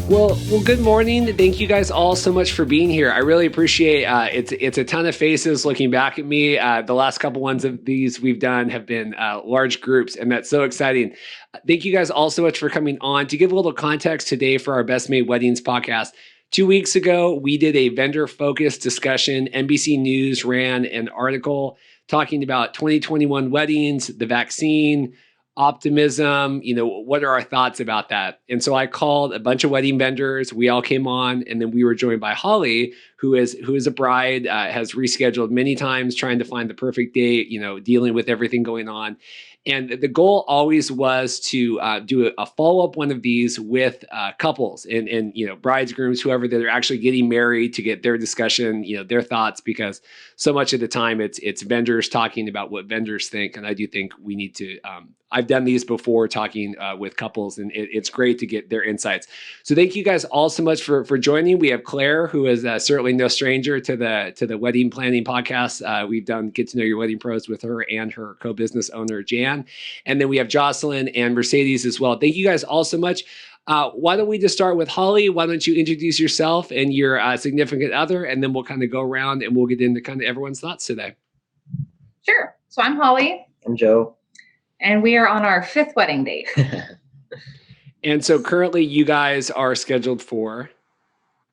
Well, good morning. Thank you guys all so much for being here. I really appreciate it's a ton of faces looking back at me. The last couple ones of these we've done have been large groups, and that's so exciting. Thank you guys all so much for coming on. To give a little context today for our Best Made Weddings podcast, 2 weeks ago, we did a vendor-focused discussion. NBC News ran an article talking about 2021 weddings, the vaccine, optimism, what are our thoughts about that? And so I called a bunch of wedding vendors. We all came on, and then we were joined by Holly, who is a bride, has rescheduled many times, trying to find the perfect date, dealing with everything going on. And the goal always was to do a follow-up one of these with couples and brides, grooms, whoever that are actually getting married, to get their discussion, their thoughts, because so much of the time it's vendors talking about what vendors think. And I do think we need to, I've done these before, talking with couples, and it's great to get their insights. So thank you guys all so much for joining. We have Claire, who is certainly no stranger to the wedding planning podcast. We've done Get to Know Your Wedding Pros with her and her co-business owner, Jan. And then we have Jocelyn and Mercedes as well. Thank you guys all so much. Why don't we just start with Holly? Why don't you introduce yourself and your significant other, and then we'll kind of go around and we'll get into kind of everyone's thoughts today. Sure. So I'm Holly. I'm Joe. And we are on our 5th wedding date. And so currently you guys are scheduled for?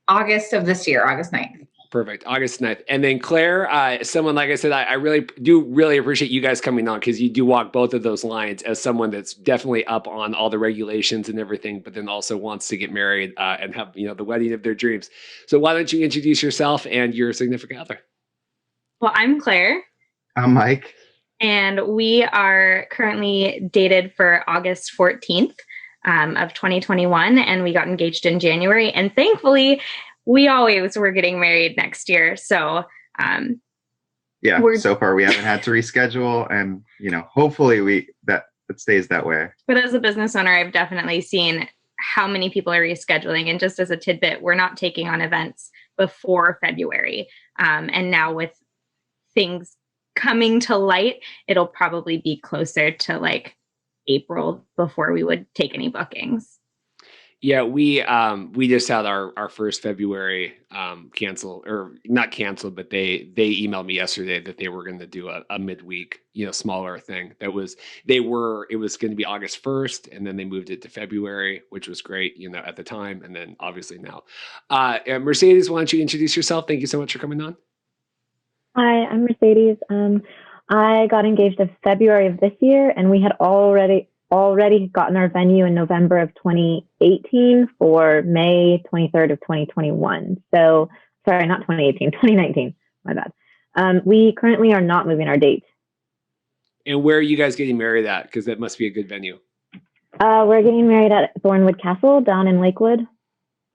August of this year, August 9th. Perfect. August 9th. And then Claire, someone, like I said, I really appreciate you guys coming on, because you do walk both of those lines as someone that's definitely up on all the regulations and everything, but then also wants to get married and have, the wedding of their dreams. So why don't you introduce yourself and your significant other? Well, I'm Claire. I'm Mike. And we are currently dated for August 14th of 2021. And we got engaged in January. And thankfully, we always were getting married next year. So so far we haven't had to reschedule, and hopefully that it stays that way. But as a business owner, I've definitely seen how many people are rescheduling. And just as a tidbit, we're not taking on events before February. And now with things coming to light, it'll probably be closer to like April before we would take any bookings. Yeah, we just had our first February canceled, or not canceled, but they emailed me yesterday that they were going to do a midweek, smaller thing. It was going to be August 1st, and then they moved it to February, which was great, at the time, and then obviously now. Mercedes, why don't you introduce yourself? Thank you so much for coming on. Hi, I'm Mercedes. I got engaged in February of this year, and we had already gotten our venue in November of 2018 for May 23rd of 2021. So, sorry, not 2018, 2019. My bad. We currently are not moving our date. And where are you guys getting married at? Because that must be a good venue. We're getting married at Thornwood Castle down in Lakewood.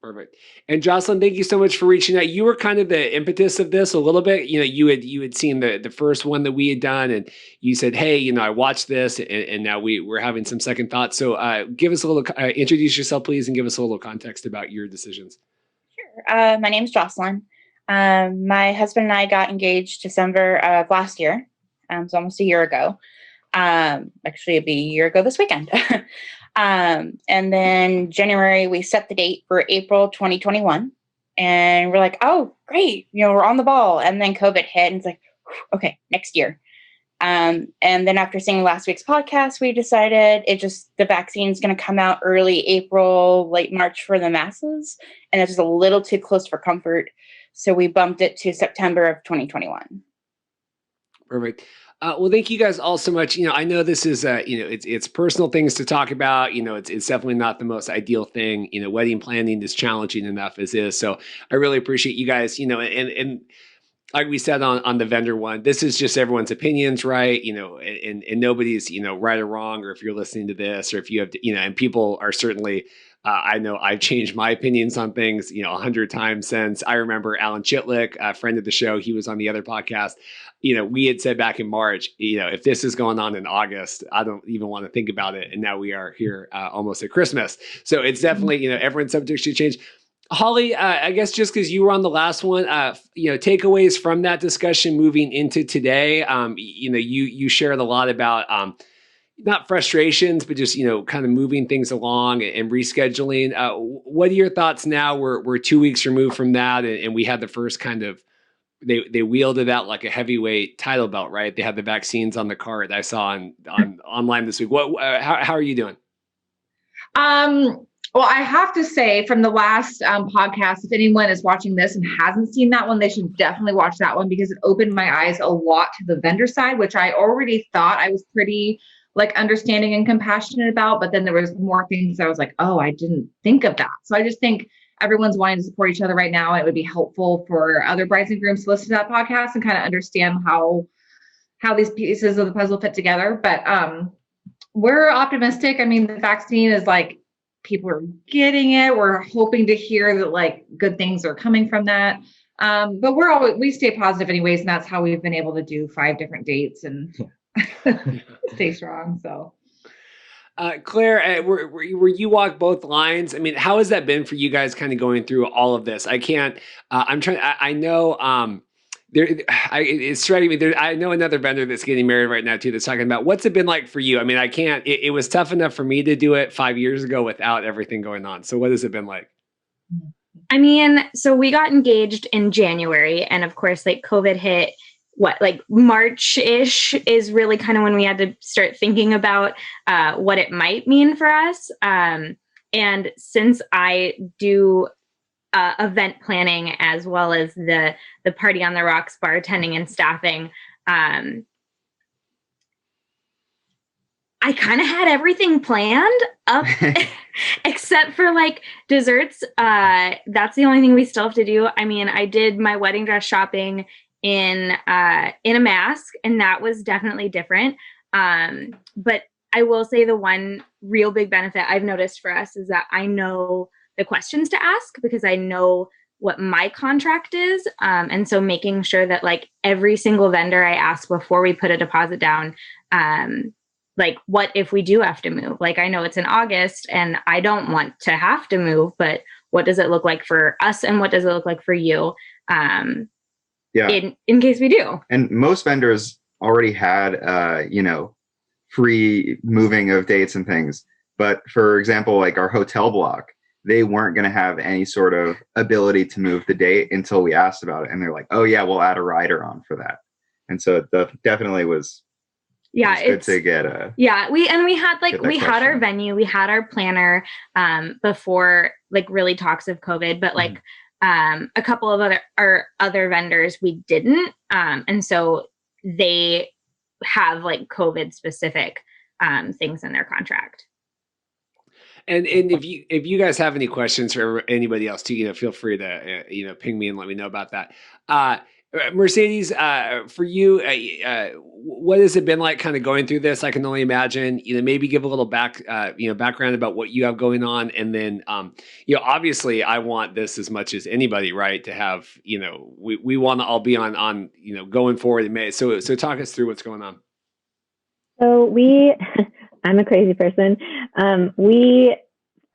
Perfect. And Jocelyn, thank you so much for reaching out. You were kind of the impetus of this a little bit. You had seen the first one that we had done, and you said, "Hey, I watched this, and now we're having some second thoughts." So, give us a little introduce yourself, please, and give us a little context about your decisions. Sure. My name's Jocelyn. My husband and I got engaged December of last year, so almost a year ago. Actually, it'll be a year ago this weekend. And then January, we set the date for April 2021, and we're like, oh, great. We're on the ball. And then COVID hit, and it's like, okay, next year. And then after seeing last week's podcast, we decided the vaccine is going to come out early April, late March for the masses. And it's just a little too close for comfort. So we bumped it to September of 2021. Perfect. Well, thank you guys all so much. I know this is, it's personal things to talk about. It's definitely not the most ideal thing. Wedding planning is challenging enough as is. So I really appreciate you guys, and like we said on the vendor one, this is just everyone's opinions, right? And nobody's, right or wrong, or if you're listening to this, or if you have, and people are certainly, I know I've changed my opinions on things, 100 times since. I remember Alan Chitlick, a friend of the show, he was on the other podcast. We had said back in March, if this is going on in August, I don't even want to think about it. And now we are here almost at Christmas. So it's definitely, everyone's subject to change. Holly, I guess just because you were on the last one, takeaways from that discussion moving into today, you shared a lot about, not frustrations, but just, kind of moving things along and rescheduling. What are your thoughts now? We're 2 weeks removed from that, and we had the first kind of they wielded out like a heavyweight title belt, right? They had the vaccines on the card I saw on online this week. How are you doing? Well, I have to say from the last podcast, if anyone is watching this and hasn't seen that one, they should definitely watch that one because it opened my eyes a lot to the vendor side, which I already thought I was pretty like understanding and compassionate about. But then there was more things I was like, oh, I didn't think of that. So I just think everyone's wanting to support each other right now. It would be helpful for other brides and grooms to listen to that podcast and kind of understand how these pieces of the puzzle fit together. But we're optimistic. I mean, the vaccine is like, people are getting it. We're hoping to hear that like good things are coming from that. But we stay positive anyways. And that's how we've been able to do 5 different dates and stay strong. So. Claire, where you walk both lines, I mean, how has that been for you guys kind of going through all of this? I know, it's striking me. I know another vendor that's getting married right now too. That's talking about what's it been like for you. I mean, it was tough enough for me to do it 5 years ago without everything going on. So what has it been like? I mean, so we got engaged in January, and of course, like COVID hit. Like March-ish is really kind of when we had to start thinking about what it might mean for us. And since I do event planning as well as the Party on the Rocks bartending and staffing, I kind of had everything planned up except for like desserts. That's the only thing we still have to do. I mean, I did my wedding dress shopping in a mask, and that was definitely different. But I will say the one real big benefit I've noticed for us is that I know the questions to ask because I know what my contract is. And so making sure that like every single vendor I ask before we put a deposit down, like what if we do have to move? Like I know it's in August and I don't want to have to move, but what does it look like for us and what does it look like for you? In case we do. And most vendors already had, free moving of dates and things. But for example, like our hotel block, they weren't going to have any sort of ability to move the date until we asked about it. And they're like, oh yeah, we'll add a rider on for that. And so it definitely was. Yeah, it's good to get we had our venue, we had our planner before like really talks of COVID, but like a couple of other vendors we didn't, and so they have like COVID specific things in their contract. And if you guys have any questions for anybody else too, feel free to ping me and let me know about that. Mercedes, for you, what has it been like kind of going through this? I can only imagine, maybe give a little background about what you have going on. And then, obviously I want this as much as anybody, right? To have, we want to all be on, going forward in May. So talk us through what's going on. So I'm a crazy person.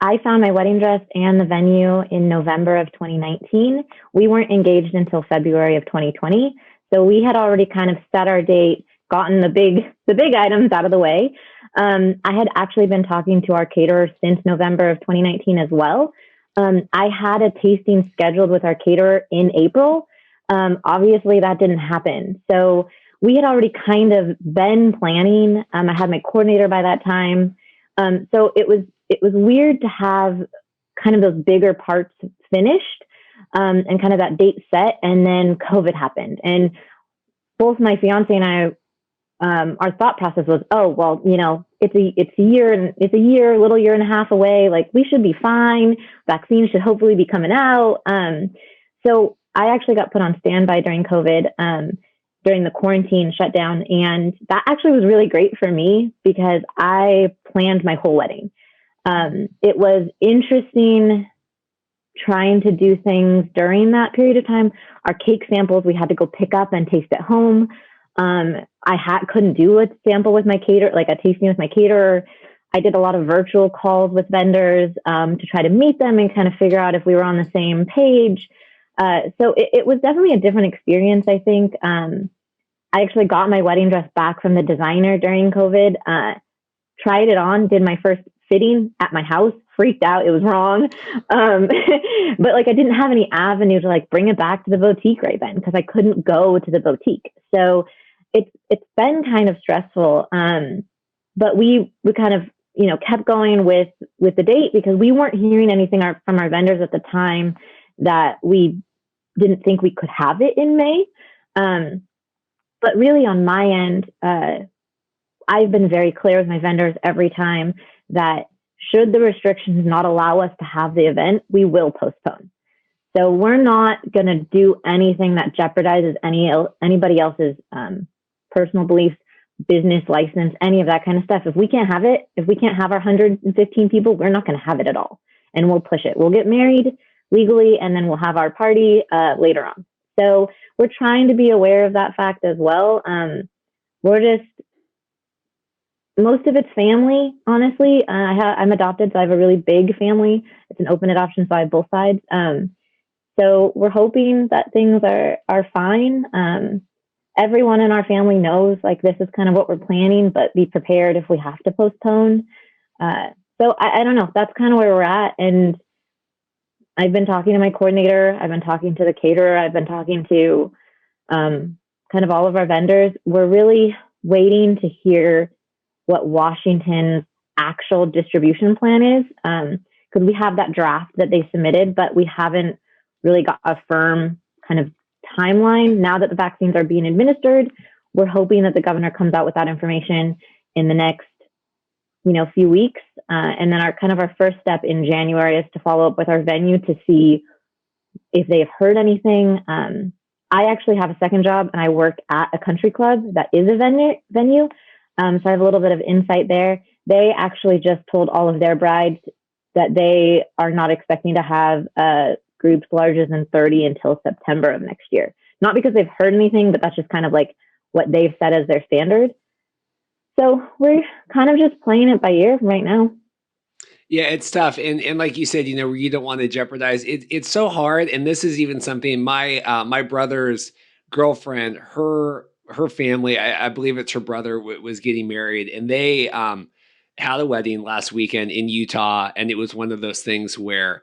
I found my wedding dress and the venue in November of 2019. We weren't engaged until February of 2020. So we had already kind of set our date, gotten the big items out of the way. I had actually been talking to our caterer since November of 2019 as well. I had a tasting scheduled with our caterer in April. Obviously that didn't happen. So we had already kind of been planning. I had my coordinator by that time. So it was weird to have kind of those bigger parts finished and kind of that date set. And then COVID happened. And both my fiance and I, our thought process was, oh, well, it's a year, a little year and a half away. Like we should be fine. Vaccines should hopefully be coming out. So I actually got put on standby during COVID, during the quarantine shutdown. And that actually was really great for me because I planned my whole wedding. It was interesting trying to do things during that period of time. Our cake samples, we had to go pick up and taste at home. I couldn't do a sample with my caterer, like a tasting with my caterer. I did a lot of virtual calls with vendors to try to meet them and kind of figure out if we were on the same page. So it was definitely a different experience, I think. I actually got my wedding dress back from the designer during COVID. tried it on, did my first fitting at my house, freaked out. It was wrong. But like, I didn't have any avenue to like bring it back to the boutique right then because I couldn't go to the boutique. So it's been kind of stressful. But we kind of, kept going with the date because we weren't hearing anything from our vendors at the time that we didn't think we could have it in May. But really on my end, I've been very clear with my vendors every time that should the restrictions not allow us to have the event, we will postpone. So we're not going to do anything that jeopardizes anybody else's personal beliefs, business license, any of that kind of stuff. If we can't have it, if we can't have our 115 people, we're not going to have it at all. And we'll push it. We'll get married legally, and then we'll have our party later on. So we're trying to be aware of that fact as well. Most of it's family, honestly. I'm adopted, so I have a really big family. It's an open adoption, so I have both sides. So we're hoping that things are fine. Everyone in our family knows like this is kind of what we're planning, but be prepared if we have to postpone. So I don't know. That's kind of where we're at. And I've been talking to my coordinator. I've been talking to the caterer. I've been talking to kind of all of our vendors. We're really waiting to hear what Washington's actual distribution plan is, because we have that draft that they submitted, but we haven't really got a firm kind of timeline. Now that the vaccines are being administered, we're hoping that the governor comes out with that information in the next, few weeks. And then our first step in January is to follow up with our venue to see if they've heard anything. I actually have a second job and I work at a country club that is a venue. So I have a little bit of insight there. They actually just told all of their brides that they are not expecting to have groups larger than 30 until September of next year. Not because they've heard anything, but that's just kind of like what they've set as their standard. So we're kind of just playing it by ear right now. Yeah, it's tough. And like you said, you don't want to jeopardize it. It's so hard. And this is even something my brother's girlfriend, her family, I believe it's her brother was getting married, and they had a wedding last weekend in Utah. And it was one of those things where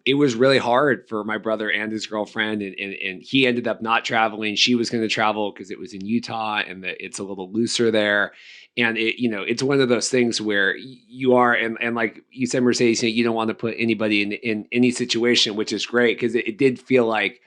it was really hard for my brother and his girlfriend, and he ended up not traveling. She was going to travel because it was in Utah and it's a little looser there. And it's one of those things where you are, and like you said, Mercedes, you don't want to put anybody in any situation, which is great because it did feel like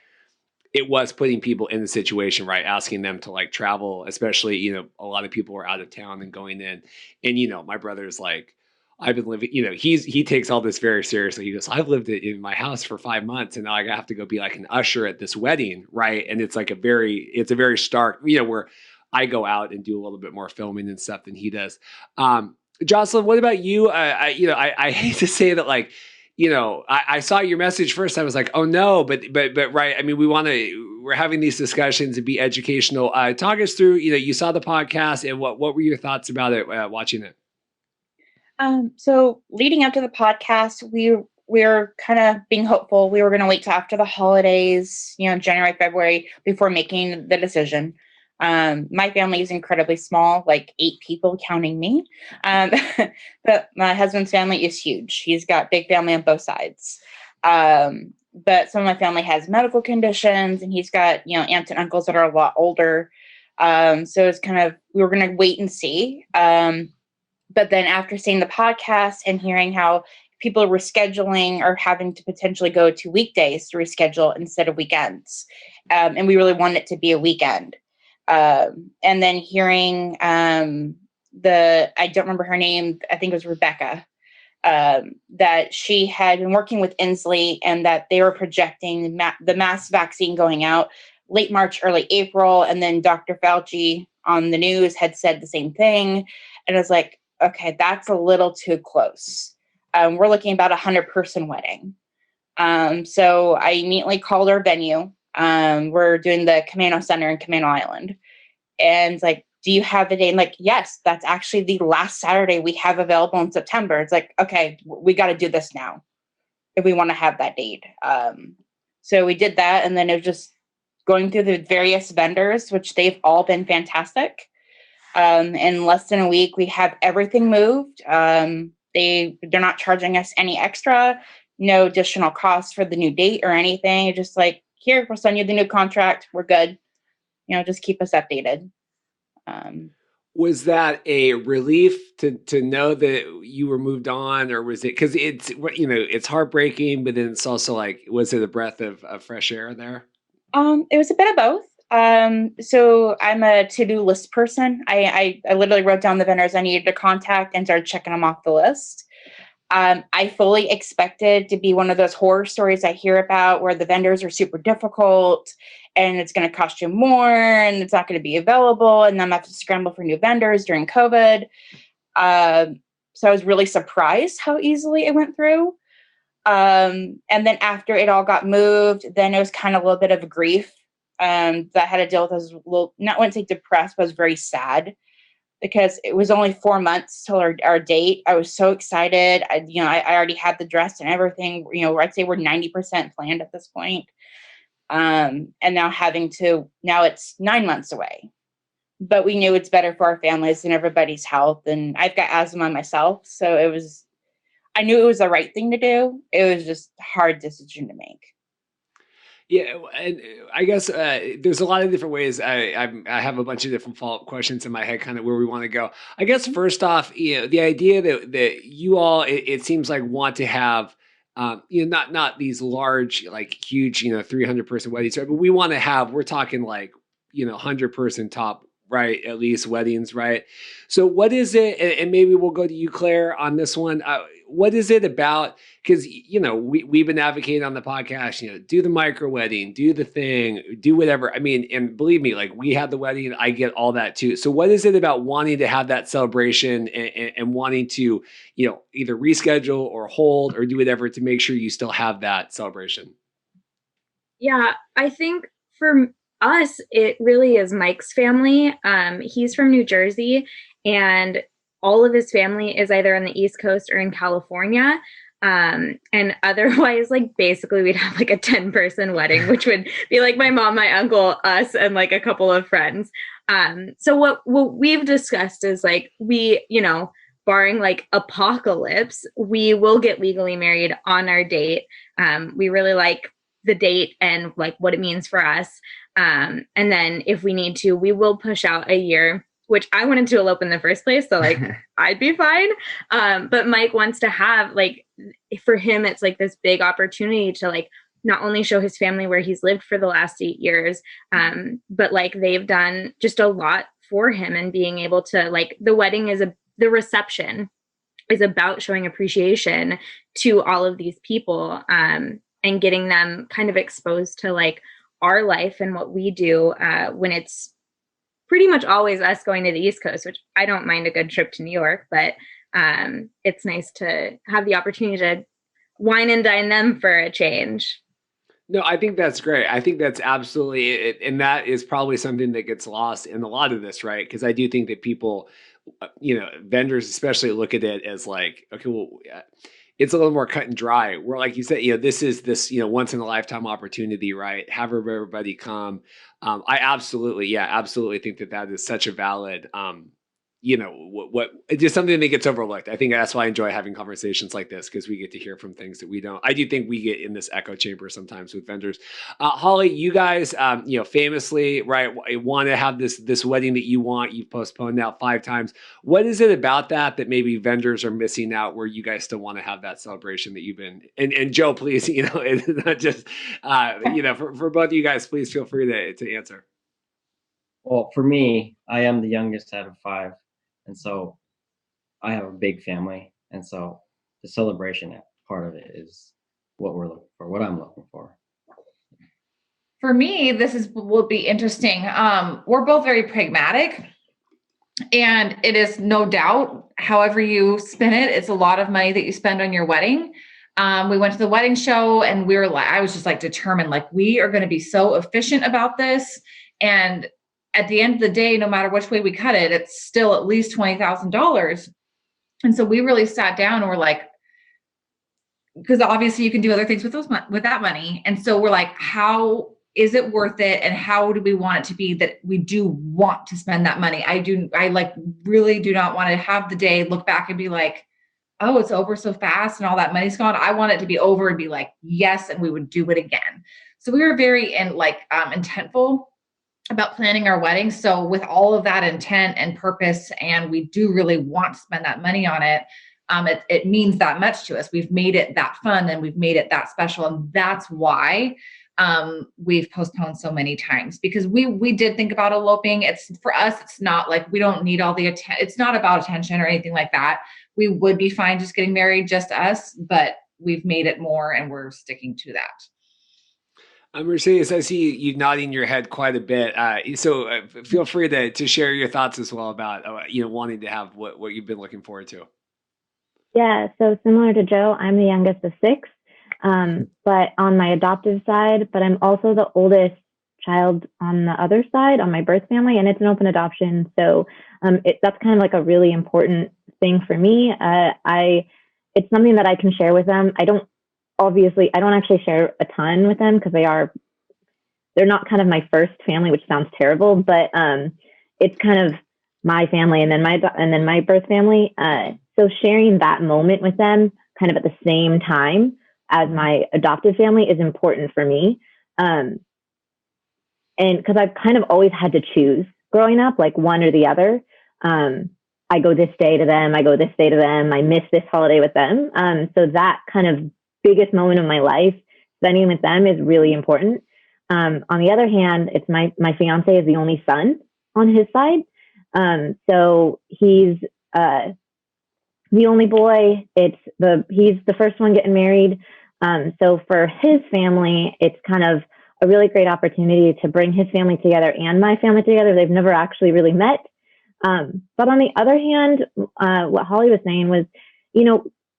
it was putting people in the situation, right? Asking them to like travel, especially, a lot of people were out of town and going in. And, my brother's like, I've been living, he takes all this very seriously. He goes, I've lived in my house for 5 months and now I have to go be like an usher at this wedding. Right. And it's like a very stark, where I go out and do a little bit more filming and stuff than he does. Jocelyn, what about you? I hate to say that, like, I saw your message first. I was like, oh no, but right. I mean, we're having these discussions and be educational. Talk us through, you saw the podcast and what were your thoughts about it, watching it? So leading up to the podcast, we were kind of being hopeful. We were going to wait till after the holidays, January, February, before making the decision. My family is incredibly small, like 8 people counting me. But my husband's family is huge. He's got big family on both sides. But some of my family has medical conditions and he's got, aunts and uncles that are a lot older. So it's kind of, we were going to wait and see. But then after seeing the podcast and hearing how people were scheduling or having to potentially go to weekdays to reschedule instead of weekends. And we really wanted it to be a weekend. And then hearing I don't remember her name, I think it was Rebecca, that she had been working with Inslee and that they were projecting the mass vaccine going out late March, early April. And then Dr. Fauci on the news had said the same thing. And I was like, okay, that's a little too close. We're looking about 100-person wedding. So I immediately called our venue. We're doing the Camano Center in Camano Island. And like, do you have a day? And like, yes, that's actually the last Saturday we have available in September. It's like, okay, we got to do this now if we want to have that date. So we did that. And then it was just going through the various vendors, which they've all been fantastic. In less than a week, we have everything moved. They're not charging us any extra, no additional costs for the new date or anything. It's just like, here, we'll send you the new contract. We're good. Just keep us updated. Was that a relief to know that you were moved on, or was it because it's heartbreaking, but then it's also like, was it a breath of fresh air there? It was a bit of both. So I'm a to-do list person. I literally wrote down the vendors I needed to contact and started checking them off the list. I fully expected to be one of those horror stories I hear about where the vendors are super difficult and it's going to cost you more and it's not going to be available. And then I have to scramble for new vendors during COVID. So I was really surprised how easily it went through. And then after it all got moved, then it was kind of a little bit of a grief that I had to deal with. I was a little, not want to say depressed, but I was very sad because it was only 4 months till our date. I was so excited. I already had the dress and everything, I'd say we're 90% planned at this point. And now it's 9 months away, but we knew it's better for our families and everybody's health. And I've got asthma myself. So I knew it was the right thing to do. It was just a hard decision to make. Yeah, and I guess there's a lot of different ways. I have a bunch of different follow-up questions in my head, kind of where we want to go. I guess first off, the idea that you all, it seems like, want to have, not these large, like huge, 300-person weddings, but we want to have. We're talking like, 100-person top, right? At least weddings, right? So what is it? And maybe we'll go to you, Claire, on this one. What is it about? Because, we've been advocating on the podcast, do the micro wedding, do the thing, do whatever. I mean, and believe me, like, we had the wedding, I get all that too. So what is it about wanting to have that celebration and wanting to, either reschedule or hold or do whatever to make sure you still have that celebration? Yeah, I think for us, it really is Mike's family. He's from New Jersey, and all of his family is either on the East Coast or in California. And otherwise, like, basically we'd have like a 10-person wedding, which would be like my mom, my uncle, us, and like a couple of friends. So what we've discussed is like, we, barring like apocalypse, we will get legally married on our date. We really like the date and like what it means for us. And then if we need to, we will push out a year, which I wanted to elope in the first place. So like, I'd be fine. But Mike wants to have, like, for him, it's like this big opportunity to like, not only show his family where he's lived for the last 8 years, but like they've done just a lot for him, and being able to, like, the wedding the reception is about showing appreciation to all of these people, and getting them kind of exposed to like our life and what we do, when it's pretty much always us going to the East Coast, which I don't mind a good trip to New York, but it's nice to have the opportunity to wine and dine them for a change. No, I think that's great. I think that's absolutely it. And that is probably something that gets lost in a lot of this, right? Because I do think that people, vendors especially, look at it as like, okay, well, it's a little more cut and dry. Where, like you said, this is this, once in a lifetime opportunity, right? Have everybody come. I absolutely think that is such a valid, it's just something that gets overlooked. I think that's why I enjoy having conversations like this, because we get to hear from things that we don't. I do think we get in this echo chamber sometimes with vendors. Holly, you guys, famously, right, want to have this wedding that you want. You've postponed now 5 times. What is it about that maybe vendors are missing out, where you guys still want to have that celebration that you've been? And Joe, please, it's not just, for both of you guys, please feel free to answer. Well, for me, I am the youngest out of 5. And so I have a big family. And so the celebration part of it is what I'm looking for. For me, will be interesting. We're both very pragmatic, and it is no doubt, however you spin it, it's a lot of money that you spend on your wedding. We went to the wedding show, and I was just like determined, like, we are going to be so efficient about this. And at the end of the day, no matter which way we cut it, it's still at least $20,000. And so we really sat down and we're like, because obviously you can do other things with that money. And so we're like, how is it worth it? And how do we want it to be that we do want to spend that money? I like really do not want to have the day look back and be like, oh, it's over so fast and all that money's gone. I want it to be over and be like, yes, and we would do it again. So we were very intentful about planning our wedding. So with all of that intent and purpose, and we do really want to spend that money on it, it means that much to us. We've made it that fun and we've made it that special. And that's why we've postponed so many times, because we did think about eloping. It's for us, it's not like we don't need all the attention. It's not about attention or anything like that. We would be fine just getting married, just us, but we've made it more and we're sticking to that. Mercedes, I see you nodding your head quite a bit. So feel free to share your thoughts as well about, wanting to have what you've been looking forward to. Yeah, so similar to Joe, I'm the youngest of 6, but on my adoptive side, but I'm also the oldest child on the other side, on my birth family, and it's an open adoption. So that's kind of like a really important thing for me. It's something that I can share with them. I don't actually share a ton with them because they're not kind of my first family, which sounds terrible, but it's kind of my family and then my birth family. So sharing that moment with them kind of at the same time as my adoptive family is important for me. And because I've kind of always had to choose growing up, like one or the other. I go this day to them, I go this day to them, I miss this holiday with them. So that kind of biggest moment of my life, spending with them, is really important. On the other hand, it's my fiance is the only son on his side. So he's the only boy. He's the first one getting married. So for his family, it's kind of a really great opportunity to bring his family together and my family together. They've never actually really met. But on the other hand, what Holly was saying was,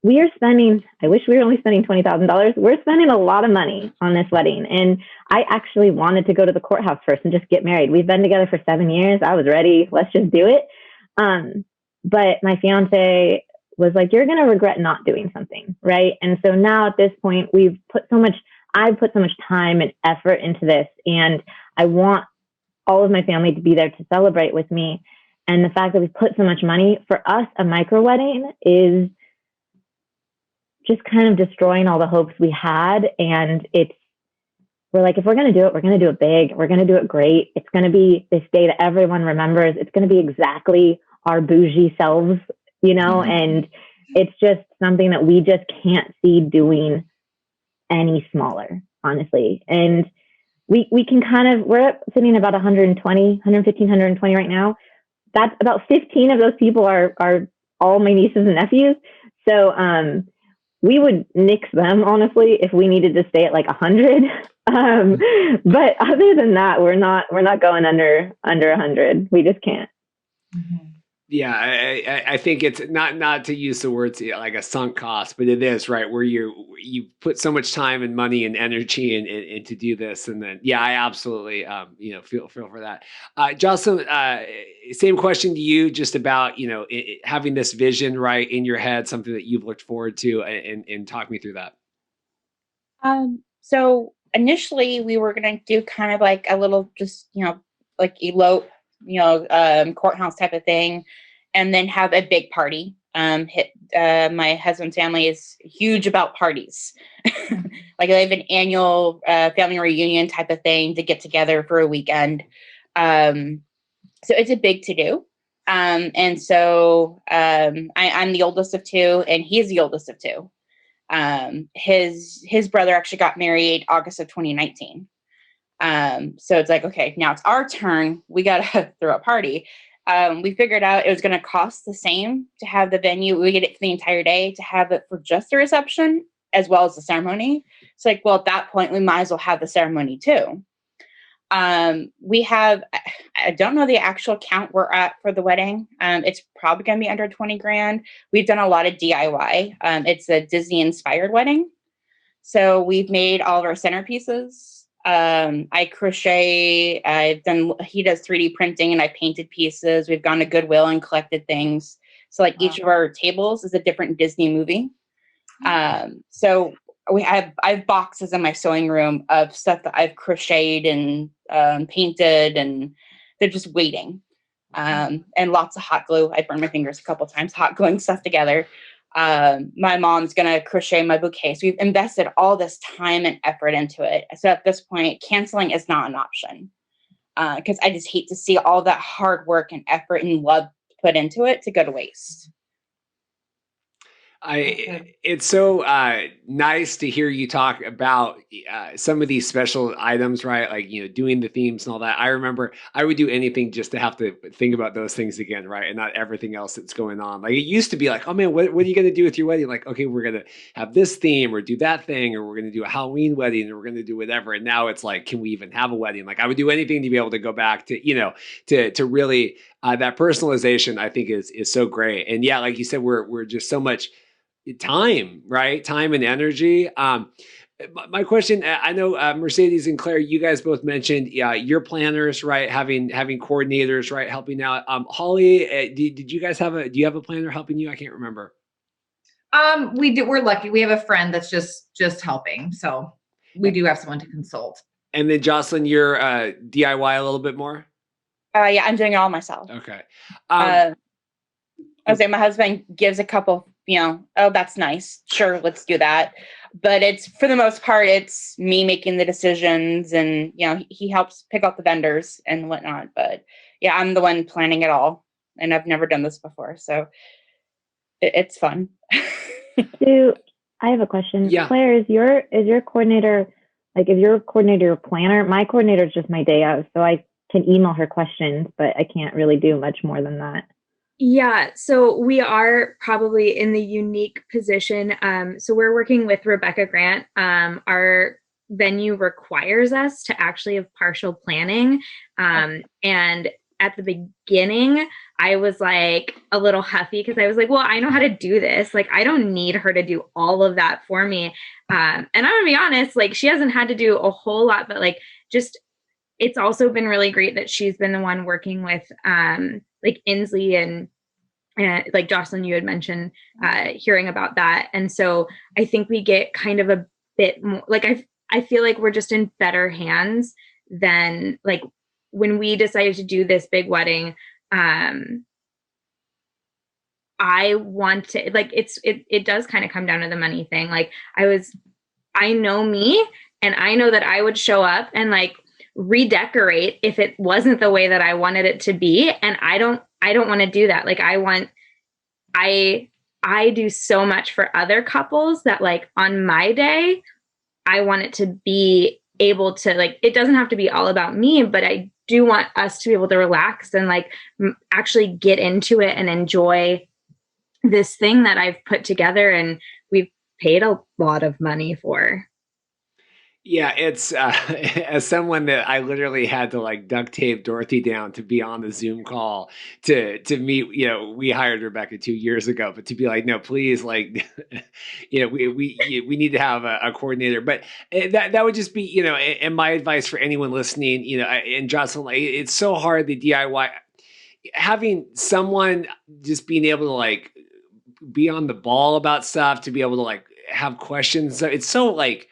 we are spending, I wish we were only spending $20,000. We're spending a lot of money on this wedding. And I actually wanted to go to the courthouse first and just get married. We've been together for 7 years. I was ready. Let's just do it. But my fiance was like, you're going to regret not doing something. Right. And so now at this point, I've put so much time and effort into this, and I want all of my family to be there to celebrate with me. And the fact that we've put so much money, for us, a micro wedding is just kind of destroying all the hopes we had. And we're like, if we're going to do it, we're going to do it big. We're going to do it great. It's going to be this day that everyone remembers. It's going to be exactly our bougie selves, Mm-hmm. and it's just something that we just can't see doing any smaller, honestly. And we can we're sitting about 115, 120 right now. That's about 15 of those people are all my nieces and nephews. So, we would nix them, honestly, if we needed to stay at like 100. But other than that, we're not going under 100. We just can't. Mm-hmm. Yeah, I think it's not to use the words like a sunk cost, but it is, right, where you put so much time and money and energy and to do this, and then I absolutely feel for that. Jocelyn, same question to you, just about having this vision right in your head, something that you've looked forward to, and talk me through that. So initially we were going to do kind of like a little, just, like elope, courthouse type of thing, and then have a big party. My husband's family is huge about parties. Like they have an annual family reunion type of thing to get together for a weekend. So it's a big to-do. And so I'm the oldest of 2, and he's the oldest of 2. His brother actually got married August of 2019. So it's like, okay, now it's our turn. We got to throw a party. We figured out it was going to cost the same to have the venue. We get it for the entire day, to have it for just the reception as well as the ceremony. It's like, well, at that point, we might as well have the ceremony too. We have, I don't know the actual count we're at for the wedding. It's probably going to be under 20 grand. We've done a lot of DIY. It's a Disney inspired wedding. So we've made all of our centerpieces. I crochet. He does 3D printing, and I painted pieces. We've gone to Goodwill and collected things. So like each of our tables is a different Disney movie. So I have boxes in my sewing room of stuff that I've crocheted and painted, and they're just waiting. And lots of hot glue. I burned my fingers a couple times hot gluing stuff together. My mom's gonna crochet my bouquet. So we've invested all this time and effort into it. So at this point, canceling is not an option, because I just hate to see all that hard work and effort and love put into it to go to waste. It's so nice to hear you talk about some of these special items, right? Like, doing the themes and all that. I remember I would do anything just to have to think about those things again, right? And not everything else that's going on. Like, it used to be like, oh man, what are you going to do with your wedding? Like, okay, we're going to have this theme or do that thing, or we're going to do a Halloween wedding, or we're going to do whatever. And now it's like, can we even have a wedding? Like, I would do anything to be able to go back to, to really that personalization, I think is so great. And yeah, like you said, we're just so much time, right? Time and energy. My question, I know Mercedes and Claire, you guys both mentioned your planners, right? Having coordinators, right? Helping out. Holly, did you guys do you have a planner helping you? I can't remember. We do. We're lucky. We have a friend that's just helping. So we do have someone to consult. And then Jocelyn, you're DIY a little bit more? Yeah, I'm doing it all myself. Okay. I was saying my husband gives a couple, oh, that's nice. Sure, let's do that. But it's, for the most part, it's me making the decisions, and, he helps pick out the vendors and whatnot. But yeah, I'm the one planning it all, and I've never done this before. So it's fun. I have a question. Yeah. Claire, is your coordinator, like, is your coordinator a planner? My coordinator is just my day of, so I can email her questions, but I can't really do much more than that. Yeah, so we are probably in the unique position. So we're working with Rebecca Grant. Our venue requires us to actually have partial planning. And at the beginning, I was like a little huffy because I was like, well, I know how to do this. Like, I don't need her to do all of that for me. And I'm gonna be honest, like, she hasn't had to do a whole lot, but like, just, it's also been really great that she's been the one working with like Inslee and like Jocelyn, you had mentioned hearing about that. And so I think we get kind of a bit more, like, I feel like we're just in better hands than, like, when we decided to do this big wedding. I want to, like, it does kind of come down to the money thing. Like, I know me, and I know that I would show up and like redecorate if it wasn't the way that I wanted it to be. And I don't want to do that. Like, I do so much for other couples that, like, on my day, I want it to be able to, like, it doesn't have to be all about me, but I do want us to be able to relax and like actually get into it and enjoy this thing that I've put together and we've paid a lot of money for. Yeah, it's as someone that I literally had to like duct tape Dorothy down to be on the Zoom call to meet. We hired Rebecca 2 years ago, but to be like, no, please, like, we need to have a coordinator. But that would just be, and my advice for anyone listening, and Jocelyn, like, it's so hard, the DIY, having someone just being able to like be on the ball about stuff, to be able to like have questions. So it's so like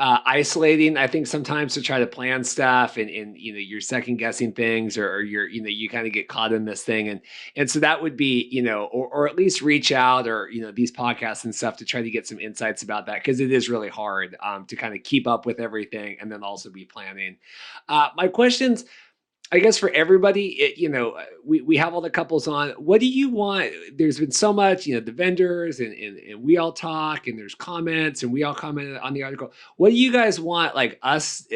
isolating, I think, sometimes, to try to plan stuff and you're second guessing things, or you're, you kind of get caught in this thing. And so that would be, or at least reach out, or, these podcasts and stuff, to try to get some insights about that. Cause it is really hard to kind of keep up with everything and then also be planning. My questions, I guess, for everybody, we have all the couples on. What do you want? There's been so much, the vendors and we all talk, and there's comments, and we all commented on the article. What do you guys want, like, us,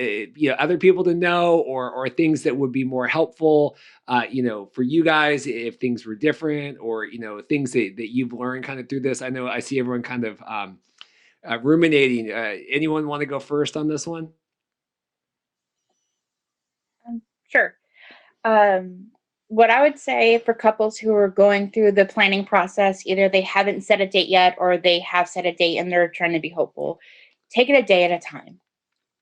other people to know, or things that would be more helpful, for you guys, if things were different, or, things that you've learned kind of through this? I know I see everyone kind of ruminating. Anyone want to go first on this one? Sure. What I would say for couples who are going through the planning process, either they haven't set a date yet, or they have set a date and they're trying to be hopeful, take it a day at a time.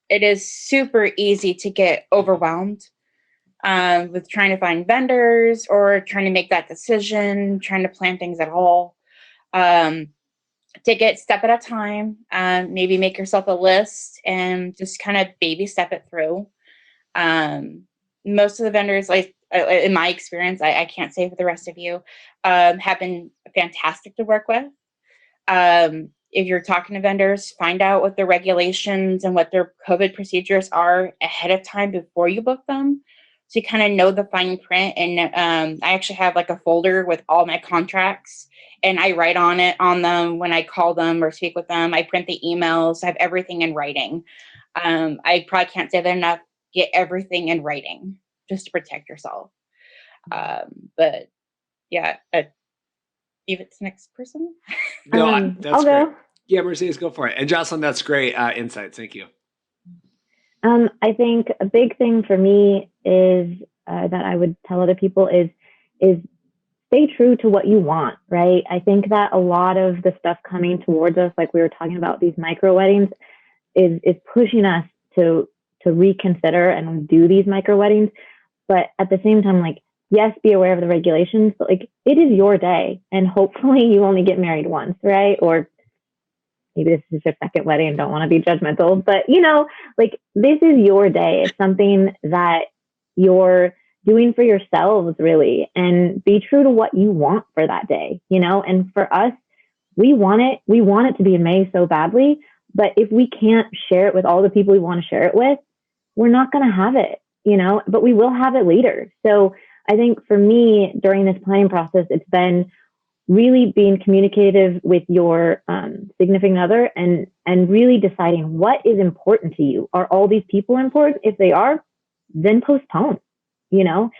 It is super easy to get overwhelmed with trying to find vendors, or trying to make that decision, trying to plan things at all. take it step at a time. Maybe make yourself a list and just kind of baby step it through. Most of the vendors, like in my experience, I can't say for the rest of you, have been fantastic to work with. If you're talking to vendors, find out what their regulations and what their COVID procedures are ahead of time before you book them. So you kind of know the fine print. And I actually have like a folder with all my contracts, and I write on them when I call them or speak with them. I print the emails. I have everything in writing. I probably can't say that enough. Get everything in writing just to protect yourself. But yeah, give it to the next person. No, that's I'll great. go. Yeah, Mercedes, go for it. And Jocelyn, that's great insights. Thank you. I think a big thing for me is that I would tell other people is stay true to what you want, right? I think that a lot of the stuff coming towards us, like we were talking about these micro weddings, is pushing us to reconsider and do these micro weddings. But at the same time, like, yes, be aware of the regulations, but like it is your day, and hopefully you only get married once, right? Or maybe this is your second wedding and don't want to be judgmental, but like this is your day. It's something that you're doing for yourselves, really, and be true to what you want for that day, and for us, we want it to be in May so badly, but if we can't share it with all the people we want to share it with, we're not going to have it, but we will have it later. So I think for me, during this planning process, it's been really being communicative with your significant other and really deciding what is important to you. Are all these people important? If they are, then postpone, And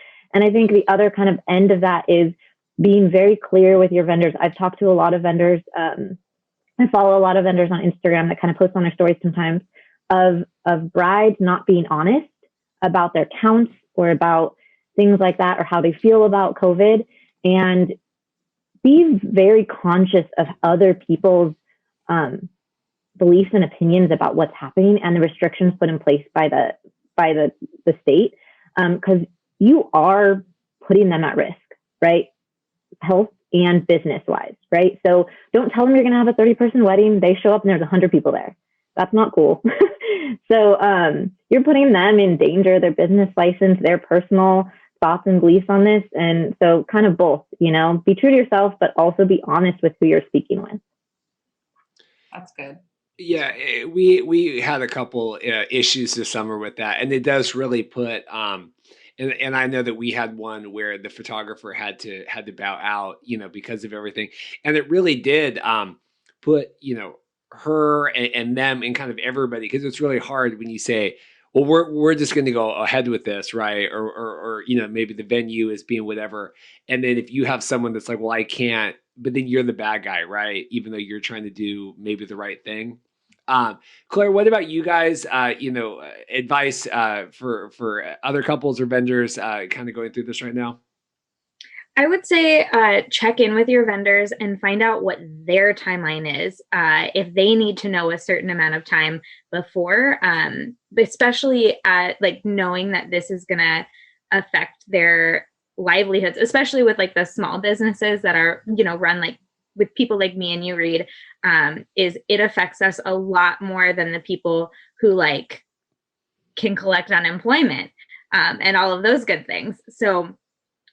I think the other kind of end of that is being very clear with your vendors. I've talked to a lot of vendors. I follow a lot of vendors on Instagram that kind of post on their stories sometimes of brides not being honest about their counts or about things like that, or how they feel about COVID, and be very conscious of other people's beliefs and opinions about what's happening and the restrictions put in place by the state, because you are putting them at risk, right? Health and business wise, right? So don't tell them you're going to have a 30-person wedding. They show up and there's 100 people there. That's not cool. So you're putting them in danger, their business license, their personal thoughts and beliefs on this. And so kind of both, be true to yourself, but also be honest with who you're speaking with. That's good. Yeah, we had a couple issues this summer with that, and it does really put and I know that we had one where the photographer had to bow out, because of everything, and it really did put her and them and kind of everybody, because it's really hard when you say, well, we're just going to go ahead with this, right? Or maybe the venue is being whatever, and then if you have someone that's like, well, I can't, but then you're the bad guy, right? Even though you're trying to do maybe the right thing. Claire, what about you guys? Advice for other couples or vendors kind of going through this right now? I would say check in with your vendors and find out what their timeline is. If they need to know a certain amount of time before, especially like knowing that this is going to affect their livelihoods, especially with like the small businesses that are, run like with people like me and you, Reed, is it affects us a lot more than the people who like can collect unemployment and all of those good things. So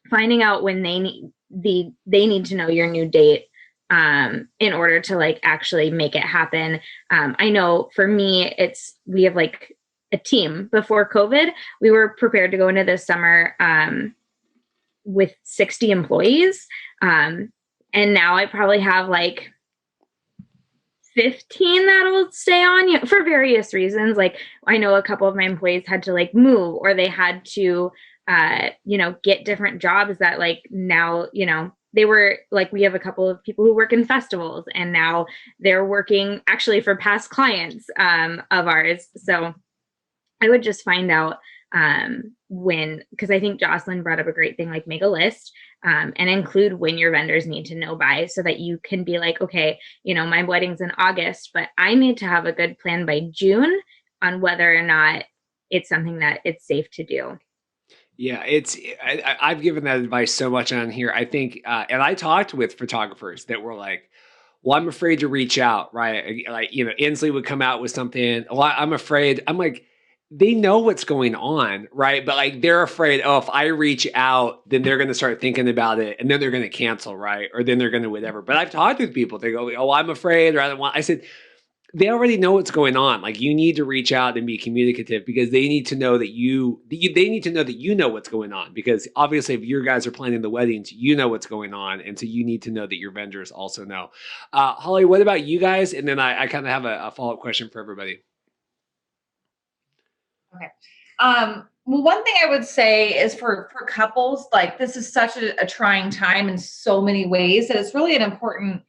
finding out when they need to know your new date in order to like actually make it happen. I know for me, we have like a team. Before COVID, we were prepared to go into this summer with 60 employees. And now I probably have like 15 that'll stay on for various reasons. Like I know a couple of my employees had to like move, or they had to get different jobs that like now, they were like, we have a couple of people who work in festivals and now they're working actually for past clients of ours. So I would just find out because I think Jocelyn brought up a great thing, like make a list and include when your vendors need to know by, so that you can be like, okay, my wedding's in August, but I need to have a good plan by June on whether or not it's something that it's safe to do. Yeah, I've given that advice so much on here. I think, and I talked with photographers that were like, well, I'm afraid to reach out, right? Like, Inslee would come out with something. Well, I'm afraid. I'm like, they know what's going on, right? But like, they're afraid, oh, if I reach out, then they're going to start thinking about it and then they're going to cancel, right? Or then they're going to whatever. But I've talked with people. They go, oh, I'm afraid, or I don't want. I said, they already know what's going on. Like, you need to reach out and be communicative, because they need to know that they need to know that you know what's going on, because obviously if your guys are planning the weddings, you know what's going on. And so you need to know that your vendors also know. Holly, what about you guys? And then I kind of have a follow-up question for everybody. Okay. Well, one thing I would say is for couples, like, this is such a trying time in so many ways that it's really an important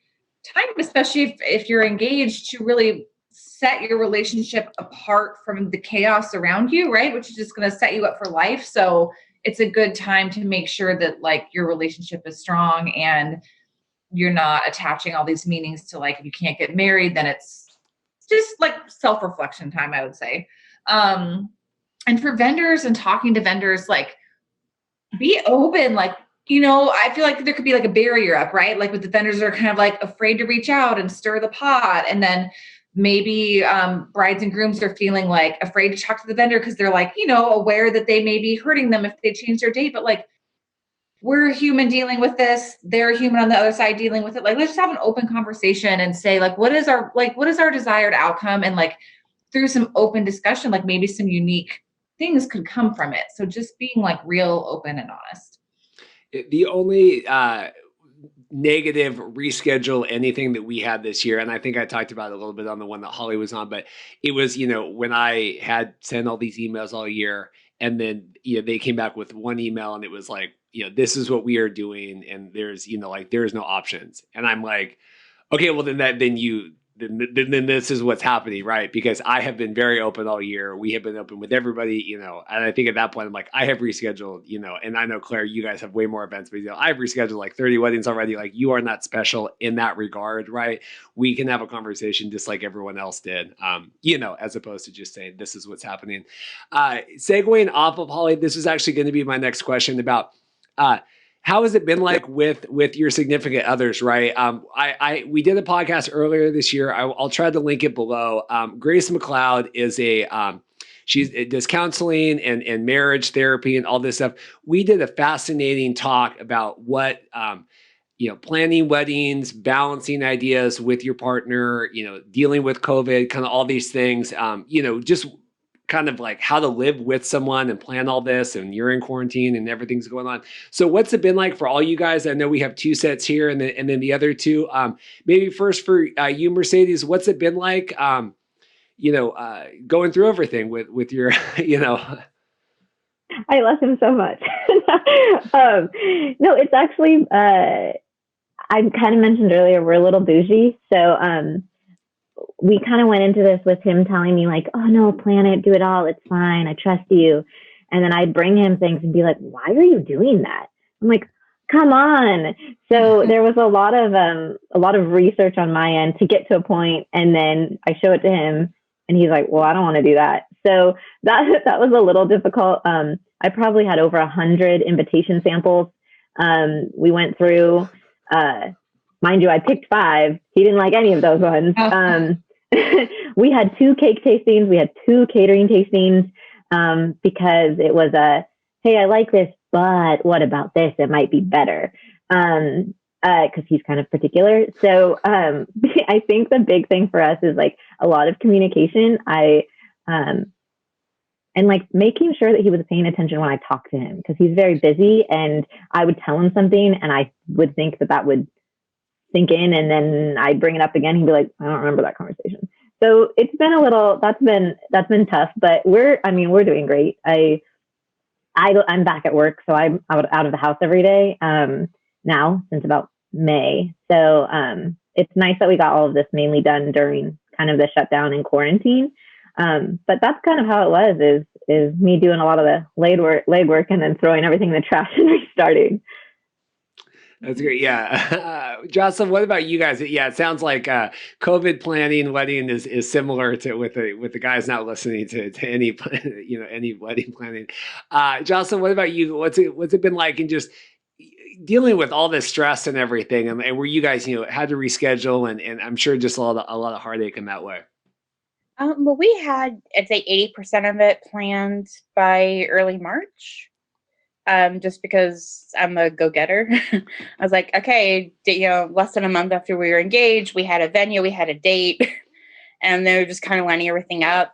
time, especially if you're engaged, to really set your relationship apart from the chaos around you, right? Which is just going to set you up for life. So it's a good time to make sure that, like, your relationship is strong and you're not attaching all these meanings to, like, if you can't get married, then it's just like self-reflection time, I would say. And for vendors and talking to vendors, like, be open. Like, I feel like there could be like a barrier up, right? Like, with the vendors that are kind of like afraid to reach out and stir the pot. And then maybe brides and grooms are feeling like afraid to talk to the vendor because they're like, aware that they may be hurting them if they change their date. But like, we're human dealing with this. They're human on the other side dealing with it. Like, let's just have an open conversation and say, like, what is our desired outcome? And like, through some open discussion, like, maybe some unique things could come from it. So just being like real open and honest. The only negative reschedule anything that we had this year, and I think I talked about it a little bit on the one that Holly was on, but it was, when I had sent all these emails all year, and then, they came back with one email and it was like, this is what we are doing. And there's, there's no options. And I'm like, okay, well then this is what's happening, right? Because I have been very open all year. We have been open with everybody, and I think at that point I'm like, I have rescheduled, and I know, Claire, you guys have way more events, but I've rescheduled like 30 weddings already. Like, you are not special in that regard, right? We can have a conversation just like everyone else did, as opposed to just saying this is what's happening. Segueing off of Holly, this is actually going to be my next question about, how has it been like with your significant others, right? We did a podcast earlier this year. I'll try to link it below. Grace McLeod is she does counseling and marriage therapy and all this stuff. We did a fascinating talk about what, planning weddings, balancing ideas with your partner, dealing with COVID, kind of all these things, just kind of like how to live with someone and plan all this, and you're in quarantine and everything's going on. So what's it been like for all you guys? I know we have two sets here and then the other two, maybe first for you, Mercedes, what's it been like, going through everything with your, I love him so much. No, it's actually, I kind of mentioned earlier, we're a little bougie. So, we kind of went into this with him telling me like, oh no, plan it, do it all. It's fine. I trust you. And then I'd bring him things and be like, why are you doing that? I'm like, come on. So there was a lot of research on my end to get to a point, and then I show it to him and he's like, well, I don't want to do that. So that was a little difficult. I probably had over 100 invitation samples. We went through, mind you, I picked 5. He didn't like any of those ones. We had 2 cake tastings. We had 2 catering tastings, because it was hey, I like this, but what about this? It might be better. Because he's kind of particular. So I think the big thing for us is like a lot of communication. And like making sure that he was paying attention when I talked to him, because he's very busy, and I would tell him something and I would think that would sink in, and then I'd bring it up again. He'd be like, I don't remember that conversation. So it's been a little, that's been tough, but we're doing great. I'm back at work, so I'm out of the house every day now since about May. So it's nice that we got all of this mainly done during kind of the shutdown and quarantine. But that's kind of how it was, is me doing a lot of the legwork and then throwing everything in the trash and restarting. That's great. Yeah. Jocelyn, what about you guys? Yeah, it sounds like COVID planning wedding is similar to with the guys not listening to any any wedding planning. Jocelyn, what about you? What's it been like? And just dealing with all this stress and everything, and where you guys, had to reschedule, and I'm sure just a lot of heartache in that way. Well, we had, I'd say 80% of it planned by early March. Just because I'm a go-getter. I was like, okay, less than a month after we were engaged, we had a venue, we had a date, and they were just kind of lining everything up.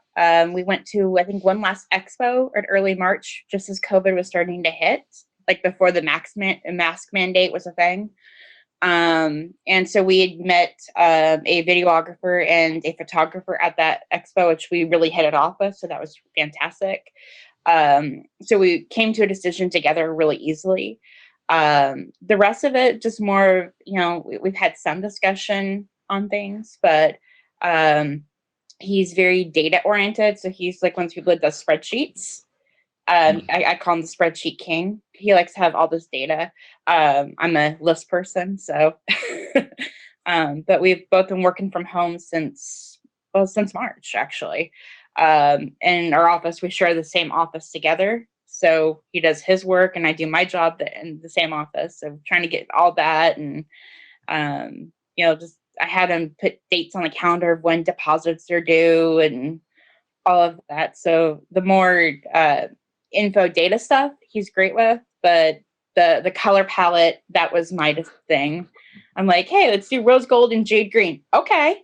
We went to, I think, one last expo in early March, just as COVID was starting to hit, like before the mask mandate was a thing. And so we had met a videographer and a photographer at that expo, which we really hit it off with. So that was fantastic. So we came to a decision together really easily. The rest of it, just more, we've had some discussion on things, but he's very data oriented. So he's like one of those people that does spreadsheets. I call him the spreadsheet king. He likes to have all this data. I'm a list person, so but we've both been working from home since March, actually. In our office, we share the same office together. So he does his work and I do my job in the same office. So trying to get all that, and just I had him put dates on the calendar of when deposits are due and all of that. So the more info data stuff he's great with, but the color palette, that was my thing. I'm like, hey, let's do rose gold and jade green. Okay.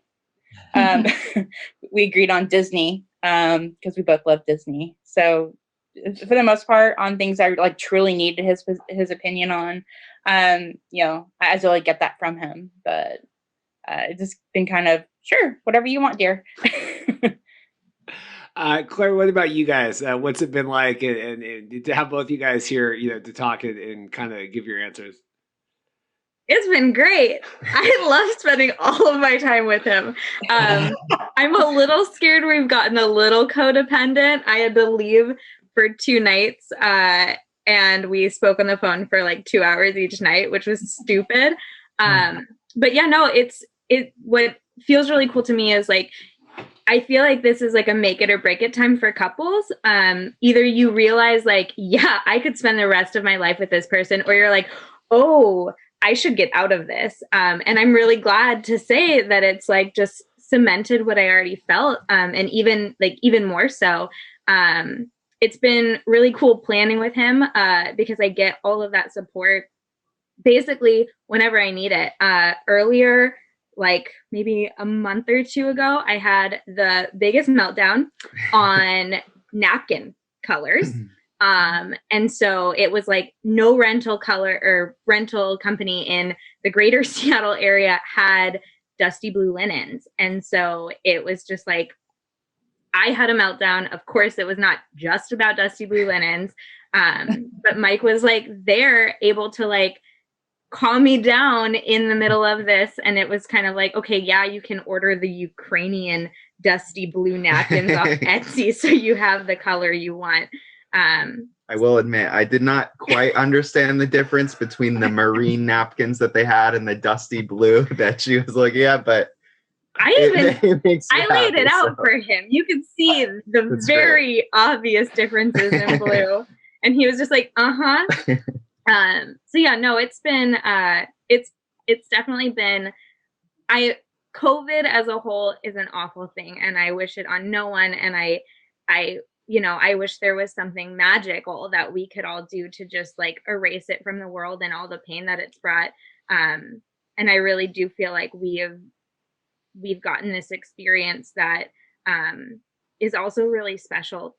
We agreed on Disney because we both love Disney. So for the most part, on things I like truly needed his opinion on, I really get that from him. But it's just been kind of, sure, whatever you want, dear. Claire, what about you guys? What's it been like, and to have both you guys here, to talk and kind of give your answers? It's been great. I love spending all of my time with him. I'm a little scared we've gotten a little codependent. I had to leave for 2 nights, and we spoke on the phone for like 2 hours each night, which was stupid. But yeah, no, what feels really cool to me is like, I feel like this is like a make it or break it time for couples. Either you realize like, yeah, I could spend the rest of my life with this person, or you're like, oh, I should get out of this. And I'm really glad to say that it's like just cemented what I already felt. And even more so. It's been really cool planning with him because I get all of that support basically whenever I need it. Earlier, like maybe a month or 2 ago, I had the biggest meltdown on napkin colors. And so it was like no rental company in the greater Seattle area had dusty blue linens. And so it was just like, I had a meltdown. Of course, it was not just about dusty blue linens. But Mike was like there, able to like calm me down in the middle of this. And it was kind of like, okay, yeah, you can order the Ukrainian dusty blue napkins off Etsy so you have the color you want. I will admit, I did not quite understand the difference between the marine napkins that they had and the dusty blue that she was looking at, but I laid it out for him. You could see the very obvious differences in blue. And he was just like, so yeah, no, it's been, it's definitely been, COVID as a whole is an awful thing, and I wish it on no one. And I wish there was something magical that we could all do to just like erase it from the world and all the pain that it's brought. And I really do feel like we've gotten this experience that is also really special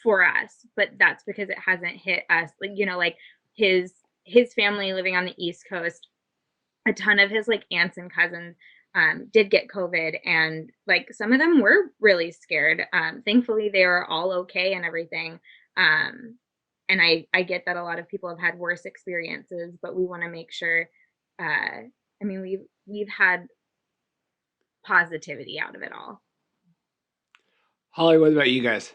for us, but that's because it hasn't hit us. Like, his family living on the East Coast, a ton of his like aunts and cousins did get COVID, and like some of them were really scared. Thankfully they were all okay and everything. And I get that a lot of people have had worse experiences, but we want to make sure, we've had positivity out of it all. Holly, what about you guys?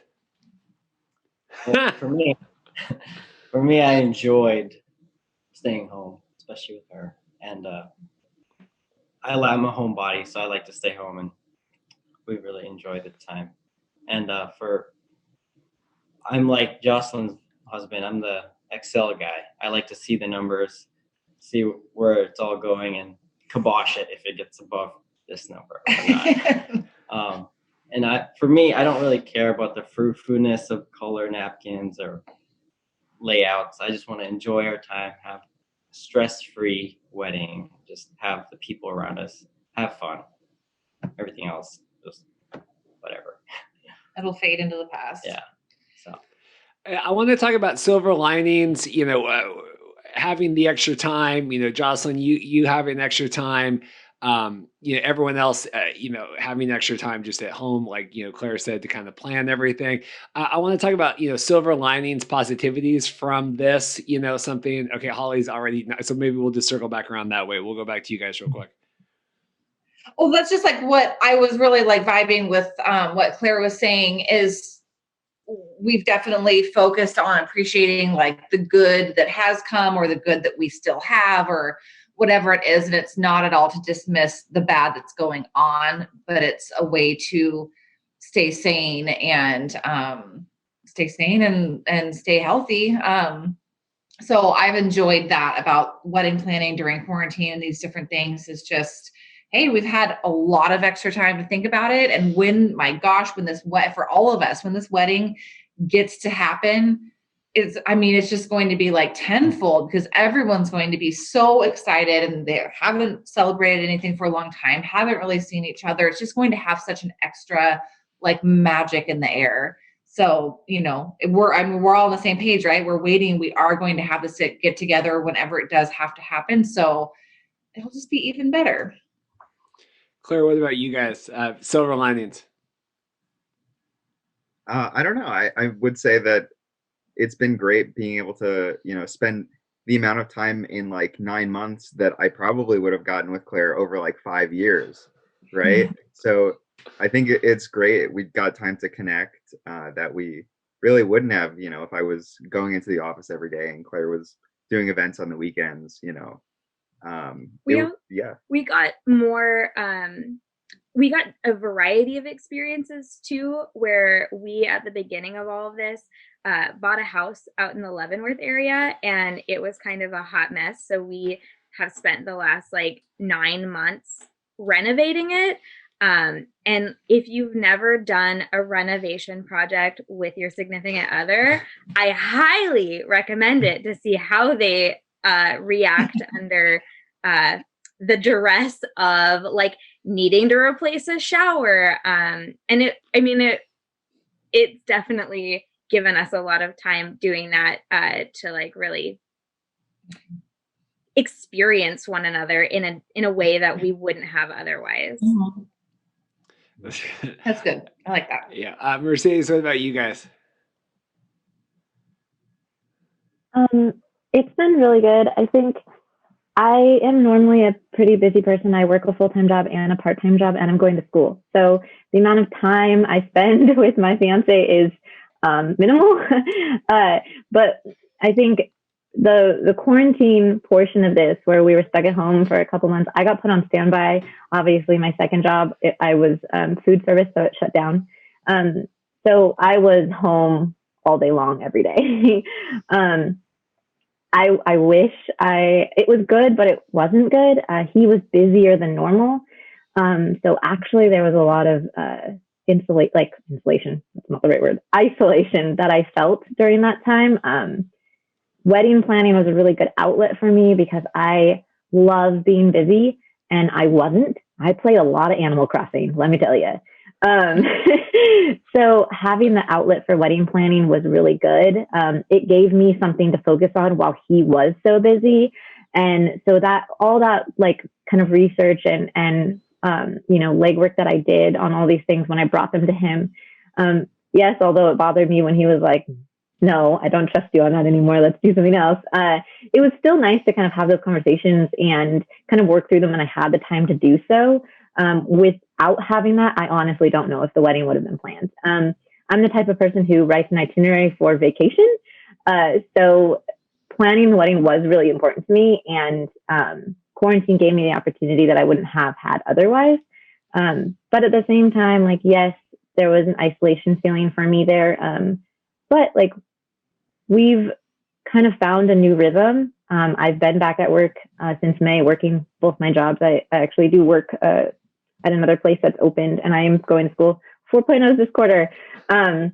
Well, for me, I enjoyed staying home, especially with her. And I'm a homebody, so I like to stay home, and we really enjoyed the time. And I'm like Jocelyn's husband. I'm the Excel guy. I like to see the numbers. see where it's all going and kibosh it if it gets above this number or not. And for me, I don't really care about the fruitfulness of color napkins or layouts. I just want to enjoy our time, have a stress-free wedding, just have the people around us, have fun. Everything else, just whatever. It'll fade into the past. Yeah. So I want to talk about silver linings, having the extra time, Jocelyn, you having extra time, everyone else, having extra time just at home, like, Claire said, to kind of plan everything. I want to talk about, silver linings, positivities from this, something. Okay, Holly's already, so maybe we'll just circle back around that way. We'll go back to you guys real quick. Well, that's just like what I was really like vibing with, what Claire was saying is we've definitely focused on appreciating like the good that has come or the good that we still have or whatever it is. And it's not at all to dismiss the bad that's going on, but it's a way to stay sane and stay healthy. So I've enjoyed that about wedding planning during quarantine and these different things is just, hey, we've had a lot of extra time to think about it. And for all of us, when this wedding gets to happen, it's just going to be like tenfold because everyone's going to be so excited and they haven't celebrated anything for a long time, haven't really seen each other. It's just going to have such an extra like magic in the air. So, we're all on the same page, right? We're waiting. We are going to have this get together whenever it does have to happen. So it'll just be even better. Claire, what about you guys? Silver linings. I don't know. I would say that it's been great being able to, spend the amount of time in like 9 months that I probably would have gotten with Claire over like 5 years. Right. So I think it's great. We've got time to connect that we really wouldn't have, if I was going into the office every day and Claire was doing events on the weekends, we got more we got a variety of experiences too, where we at the beginning of all of this bought a house out in the Leavenworth area and it was kind of a hot mess, so we have spent the last like 9 months renovating it. And if you've never done a renovation project with your significant other, I highly recommend it to see how they react under the duress of like needing to replace a shower. And it's definitely given us a lot of time doing that to like really experience one another in a way that we wouldn't have otherwise. Mm-hmm. That's good. I like that. Yeah. Mercedes, what about you guys? It's been really good. I think I am normally a pretty busy person. I work a full-time job and a part-time job, and I'm going to school. So the amount of time I spend with my fiance is minimal. But I think the quarantine portion of this, where we were stuck at home for a couple months, I got put on standby. Obviously, my second job, I was food service, so it shut down. So I was home all day long, every day. I wish it was good, but it wasn't good. He was busier than normal. So actually there was a lot of insulation, that's not the right word, isolation that I felt during that time. Wedding planning was a really good outlet for me because I love being busy and I wasn't. I played a lot of Animal Crossing, let me tell you. So having the outlet for wedding planning was really good. It gave me something to focus on while he was so busy. And so that all that like kind of research and legwork that I did on all these things when I brought them to him. Yes, although it bothered me when he was like, no, I don't trust you on that anymore. Let's do something else. It was still nice to kind of have those conversations and kind of work through them. And I had the time to do so. Without having that, I honestly don't know if the wedding would have been planned. I'm the type of person who writes an itinerary for vacation. So planning the wedding was really important to me. And quarantine gave me the opportunity that I wouldn't have had otherwise. But at the same time, like, yes, there was an isolation feeling for me there. But like, we've kind of found a new rhythm I've been back at work since May, working both my jobs. I actually do work at another place that's opened, and I am going to school 4.0 this quarter. But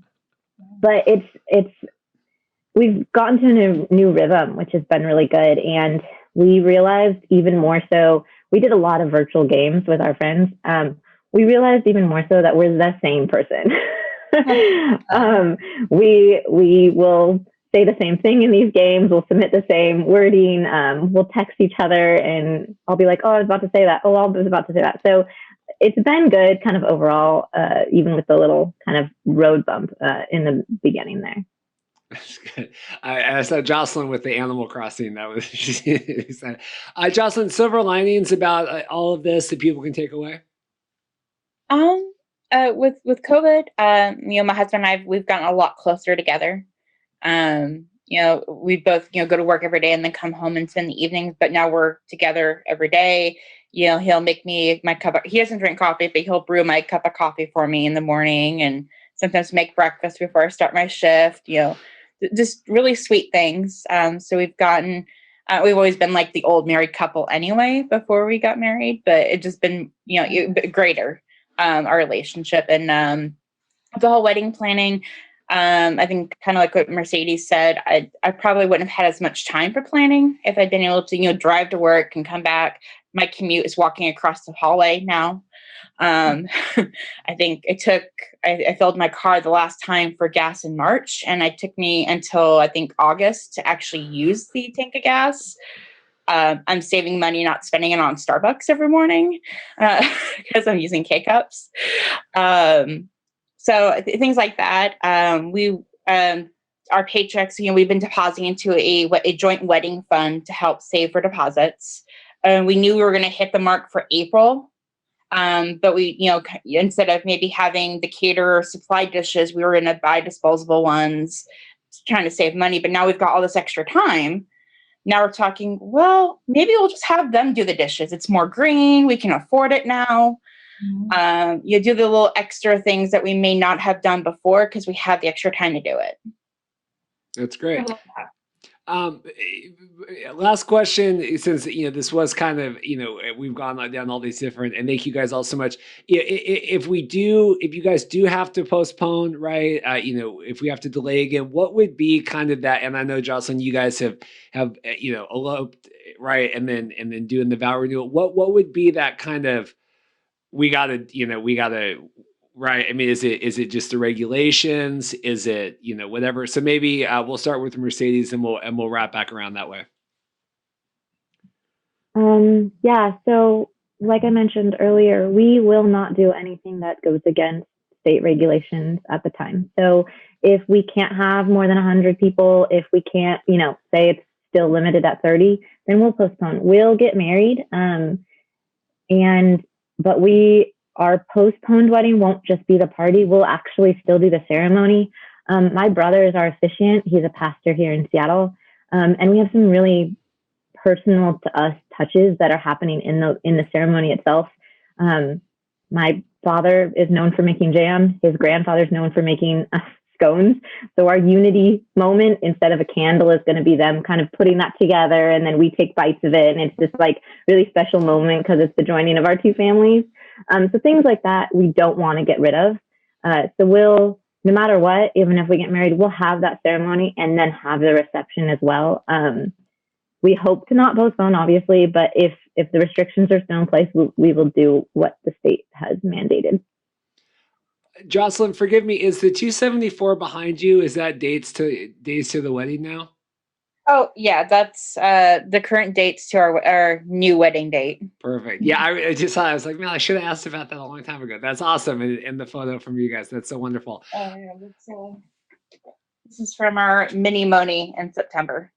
we've gotten to a new rhythm, which has been really good. And we realized even more so, we did a lot of virtual games with our friends. We realized even more so that we're the same person. We will say the same thing in these games. We'll submit the same wording. We'll text each other, and I'll be like, oh, I was about to say that. Oh, I was about to say that. So it's been good kind of overall, even with the little kind of road bump in the beginning there. That's good. I saw Jocelyn with the Animal Crossing. That was Jocelyn, silver linings about all of this that people can take away. With COVID, my husband and I, we've gotten a lot closer together. We both, go to work every day and then come home and spend the evenings, but now we're together every day. He'll make me he doesn't drink coffee, but he'll brew my cup of coffee for me in the morning, and sometimes make breakfast before I start my shift, just really sweet things. So we've always been like the old married couple anyway, before we got married, but it just been, greater, our relationship. And, the whole wedding planning, I think kind of like what Mercedes said, I probably wouldn't have had as much time for planning if I'd been able to, drive to work and come back. My commute is walking across the hallway now. I think I filled my car the last time for gas in March, and it took me until I think August to actually use the tank of gas. I'm saving money, not spending it on Starbucks every morning because I'm using K-Cups. So things like that. Our paychecks, we've been depositing into a joint wedding fund to help save for deposits. We knew we were going to hit the mark for April. But we, instead of maybe having the caterer supply dishes, we were going to buy disposable ones, trying to save money. But now we've got all this extra time. Now we're talking, well, maybe we'll just have them do the dishes. It's more green. We can afford it now. Mm-hmm. You do the little extra things that we may not have done before because we have the extra time to do it. That's great. Last question, since this was kind of we've gone down all these different, and thank you guys all so much. If you guys do have to postpone, right? If we have to delay again, what would be kind of that? And I know, Jocelyn, you guys have eloped, right, and then doing the vow renewal. What would be that kind of? We gotta. Right. I mean, is it just the regulations? Is it, whatever? So maybe we'll start with Mercedes, and we'll wrap back around that way. Yeah. So like I mentioned earlier, we will not do anything that goes against state regulations at the time. So if we can't have more than 100 people, if we can't, say it's still limited at 30, then we'll postpone. We'll get married. But our postponed wedding won't just be the party. We'll actually still do the ceremony. My brother is our officiant. He's a pastor here in Seattle. And we have some really personal to us touches that are happening in the ceremony itself. My father is known for making jam. His grandfather's known for making scones. So our unity moment, instead of a candle, is going to be them kind of putting that together. And then we take bites of it. And it's this like really special moment because it's the joining of our two families. So things like that, we don't want to get rid of. So we'll, no matter what, even if we get married, we'll have that ceremony and then have the reception as well. We hope to not postpone, obviously, but if the restrictions are still in place, we will do what the state has mandated. Jocelyn, forgive me, is the 274 behind you? Is that days to the wedding now? Oh yeah, that's the current dates to our new wedding date. Perfect. Yeah, I just thought, I was like, man, I should have asked about that a long time ago. That's awesome, and the photo from you guys, that's so wonderful. Yeah, this is from our mini Moni in September.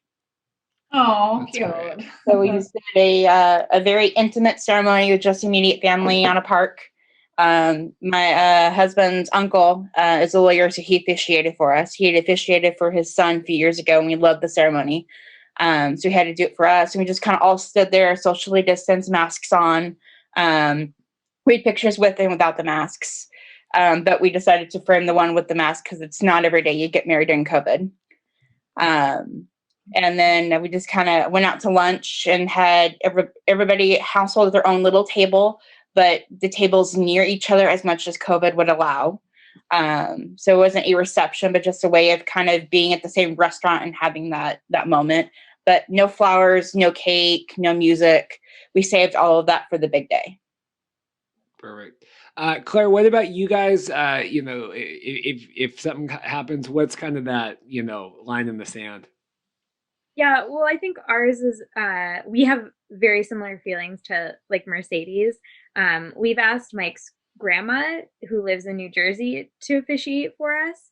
Oh, cute. Right. So we just did a very intimate ceremony with just immediate family on a park. My husband's uncle is a lawyer, so he officiated for us. He had officiated for his son a few years ago, and we loved the ceremony. So we had to do it for us, and we just kind of all stood there, socially distanced, masks on. We had pictures with and without the masks, but we decided to frame the one with the mask because it's not every day you get married during COVID. And then we just kind of went out to lunch and had everybody household their own little table, but the tables near each other as much as COVID would allow. So it wasn't a reception, but just a way of kind of being at the same restaurant and having that moment. But no flowers, no cake, no music. We saved all of that for the big day. Perfect. Claire, what about you guys? If something happens, what's kind of that, line in the sand? Yeah, well, I think ours is we have very similar feelings to like Mercedes. We've asked Mike's grandma, who lives in New Jersey, to officiate for us.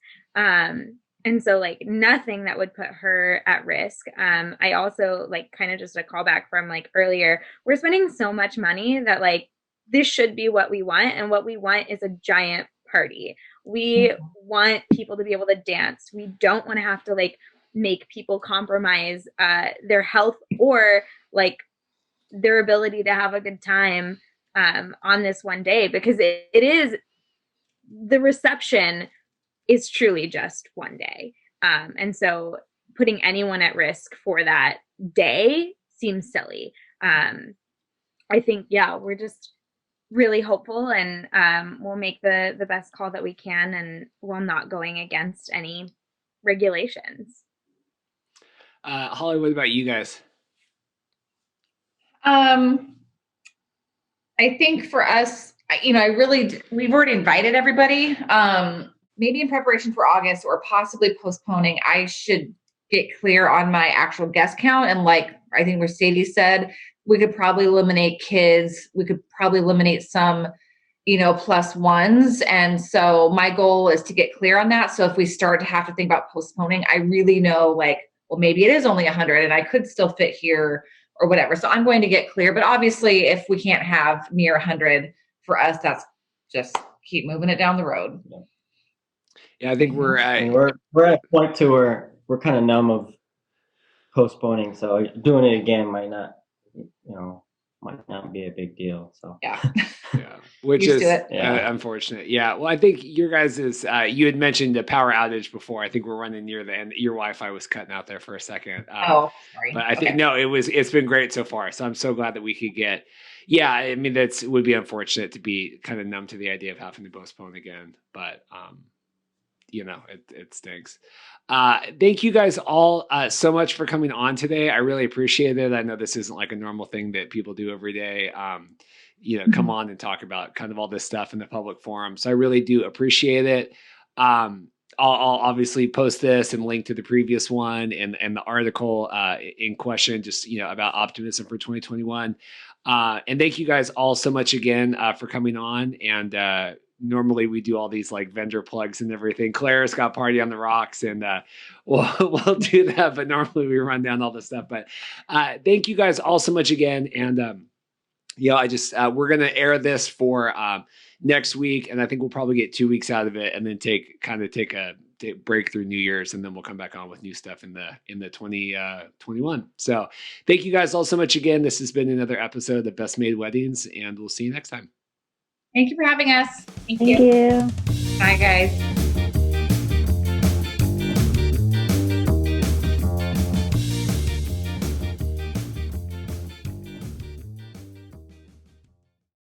And so like nothing that would put her at risk. I also like kind of just a callback from like earlier, we're spending so much money that like this should be what we want. And what we want is a giant party. We want people to be able to dance. We don't want to have to like make people compromise their health or like their ability to have a good time on this one day, because it is, the reception is truly just one day. And so putting anyone at risk for that day seems silly. I think, yeah, we're just really hopeful, and we'll make the best call that we can, and while not going against any regulations. Holly, what about you guys? I think for us, we've already invited everybody. Maybe in preparation for August or possibly postponing, I should get clear on my actual guest count. And like I think Mercedes said, we could probably eliminate kids. We could probably eliminate some, plus ones. And so my goal is to get clear on that. So if we start to have to think about postponing, I really know like, well, maybe it is only 100 and I could still fit here or whatever. So I'm going to get clear. But obviously, if we can't have near 100 for us, that's just keep moving it down the road. Yeah, I think we're at a point to where we're kind of numb of postponing. So doing it again might not be a big deal. So yeah, which is unfortunate. Yeah, well, I think your guys is you had mentioned the power outage before. I think we're running near the end. Your Wi-Fi was cutting out there for a second. Sorry. But I think it's been great so far. So I'm so glad that we could get. Yeah, I mean it would be unfortunate to be kind of numb to the idea of having to postpone again, but it stinks. Thank you guys all so much for coming on today. I really appreciate it. I know this isn't like a normal thing that people do every day. Come on and talk about kind of all this stuff in the public forum. So I really do appreciate it. I'll obviously post this and link to the previous one and the article in question, just, about optimism for 2021. And thank you guys all so much again for coming on. And normally we do all these like vendor plugs and everything. Claire's got Party on the Rocks and we'll do that, but normally we run down all this stuff. But thank you guys all so much again. And we're going to air this for next week. And I think we'll probably get 2 weeks out of it and then take a break through New Year's, and then we'll come back on with new stuff in the 2021. So thank you guys all so much again. This has been another episode of Best Made Weddings, and we'll see you next time. Thank you for having us. Thank you. Bye, guys.